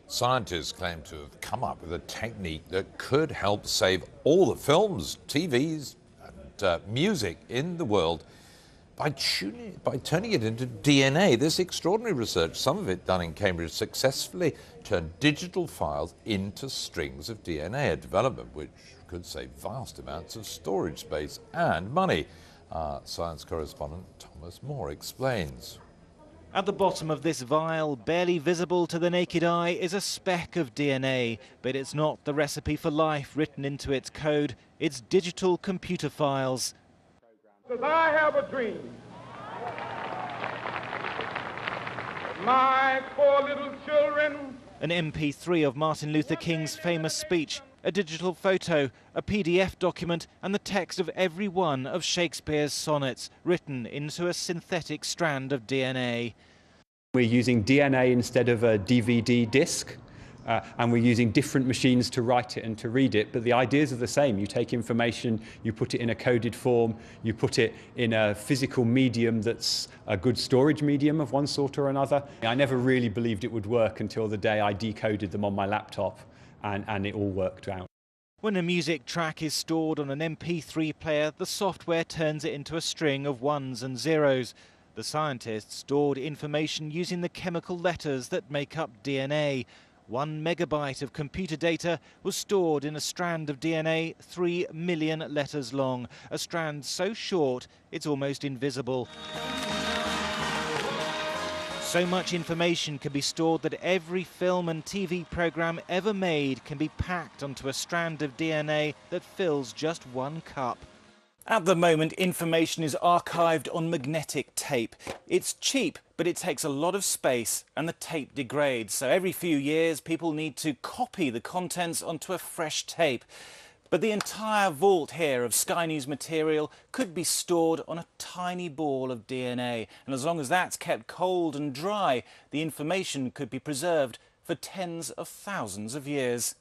Scientists claim to have come up with a technique that could help save all the films, TVs, and music in the world by turning it into DNA. This extraordinary research, some of it done in Cambridge, successfully turned digital files into strings of DNA, a development which could save vast amounts of storage space and money. Science correspondent Thomas Moore explains. At the bottom of this vial, barely visible to the naked eye, is a speck of DNA. But it's not the recipe for life written into its code. It's digital computer files. Because I have a dream. My 4 little children. An MP3 of Martin Luther King's famous speech, a digital photo, a PDF document, and the text of every one of Shakespeare's sonnets, written into a synthetic strand of DNA. We're using DNA instead of a DVD disc, and we're using different machines to write it and to read it, but the ideas are the same. You take information, you put it in a coded form, you put it in a physical medium that's a good storage medium of one sort or another. I never really believed it would work until the day I decoded them on my laptop, and it all worked out. When a music track is stored on an MP3 player, the software turns it into a string of ones and zeros. The scientists stored information using the chemical letters that make up DNA. 1 megabyte of computer data was stored in a strand of DNA 3 million letters long, a strand so short it's almost invisible. So much information can be stored that every film and TV program ever made can be packed onto a strand of DNA that fills just 1 cup. At the moment, information is archived on magnetic tape. It's cheap, but it takes a lot of space and the tape degrades. So every few years, people need to copy the contents onto a fresh tape. But the entire vault here of Sky News material could be stored on a tiny ball of DNA. And as long as that's kept cold and dry, the information could be preserved for tens of thousands of years.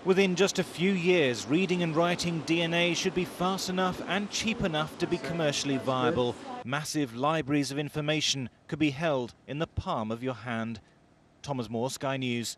Within just a few years, reading and writing DNA should be fast enough and cheap enough to be commercially viable. Massive libraries of information could be held in the palm of your hand. Thomas Moore, Sky News.